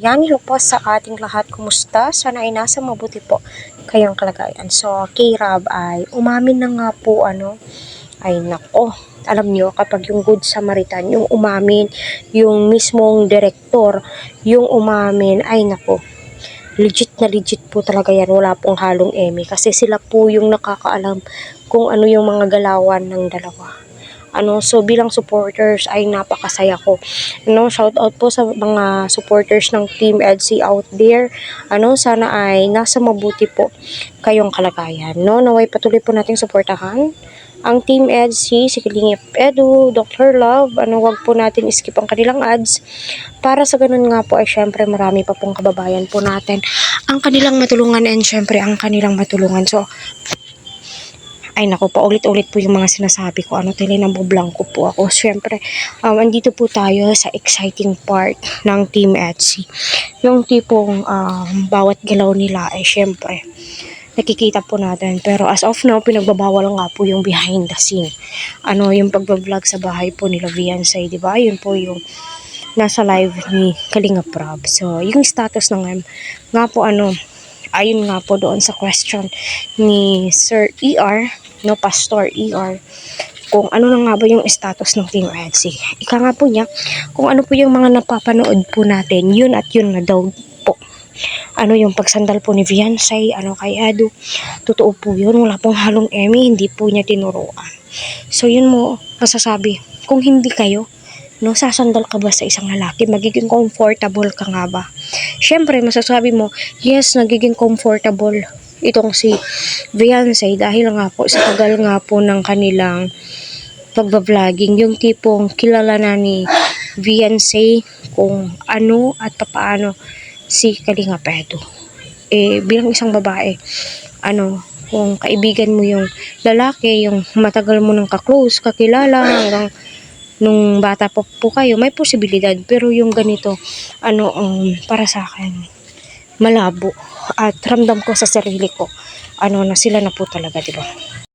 Yan, hello po sa ating lahat. Kumusta? Sana ay nasa mabuti po kayong kalagayan. So, K-Rab ay umamin na nga po, ay nako. Alam nyo, kapag yung Good Samaritan, yung umamin, yung mismong direktor, yung umamin, ay nako. Legit na legit po talaga yan. Wala pong halong eme. Kasi sila po yung nakakaalam kung ano yung mga galawan ng dalawa. So bilang supporters ay napakasaya ko. Shout out po sa mga supporters ng Team EDSI out there. Sana ay nasa mabuti po kayong kalagayan. Naway patuloy po nating suportahan ang Team EDSI, si Kalingap Edu, Dr. Love. Wag po natin skip ang kanilang ads. Para sa ganun nga po ay syempre marami pa pong kababayan po natin ang kanilang matulungan and syempre ang kanilang matulungan. So ay naku, paulit-ulit po yung mga sinasabi ko. Nabublanko po ako. Siyempre, andito po tayo sa exciting part ng Team EDSI. Yung tipong bawat galaw nila ay siyempre nakikita po natin. Pero as of now, pinagbabawal nga po yung behind the scene. Yung pagbablog sa bahay po nila Viansay, di ba? Yun po yung nasa live ni Kalinga Prab. So, yung status ng nga po ayun nga po doon sa question ni Sir ER, Pastor ER, kung ano na nga ba yung status ng Team EDSI. Ika nga po niya, kung ano po yung mga napapanood po natin, yun at yun na daw po. Yung pagsandal po ni Viansay, kay Edu, totoo po yun, wala pong halong eme, hindi po niya tinuruan. So yun mo, masasabi, kung hindi kayo, sasandal ka ba sa isang lalaki? Magiging comfortable ka nga ba? Siyempre, masasabi mo, yes, nagiging comfortable itong si Viansay dahil nga po sa tagal nga po ng kanilang pagbabloging. Yung tipong kilala na ni Viansay kung ano at papaano si Kalinga Edu. Bilang isang babae, kung kaibigan mo yung lalaki, yung matagal mo nang ka-close, kakilala hanggang nung bata po kayo, may posibilidad. Pero yung ganito, para sa akin, malabo. At ramdam ko sa sarili ko, na sila na po talaga, diba?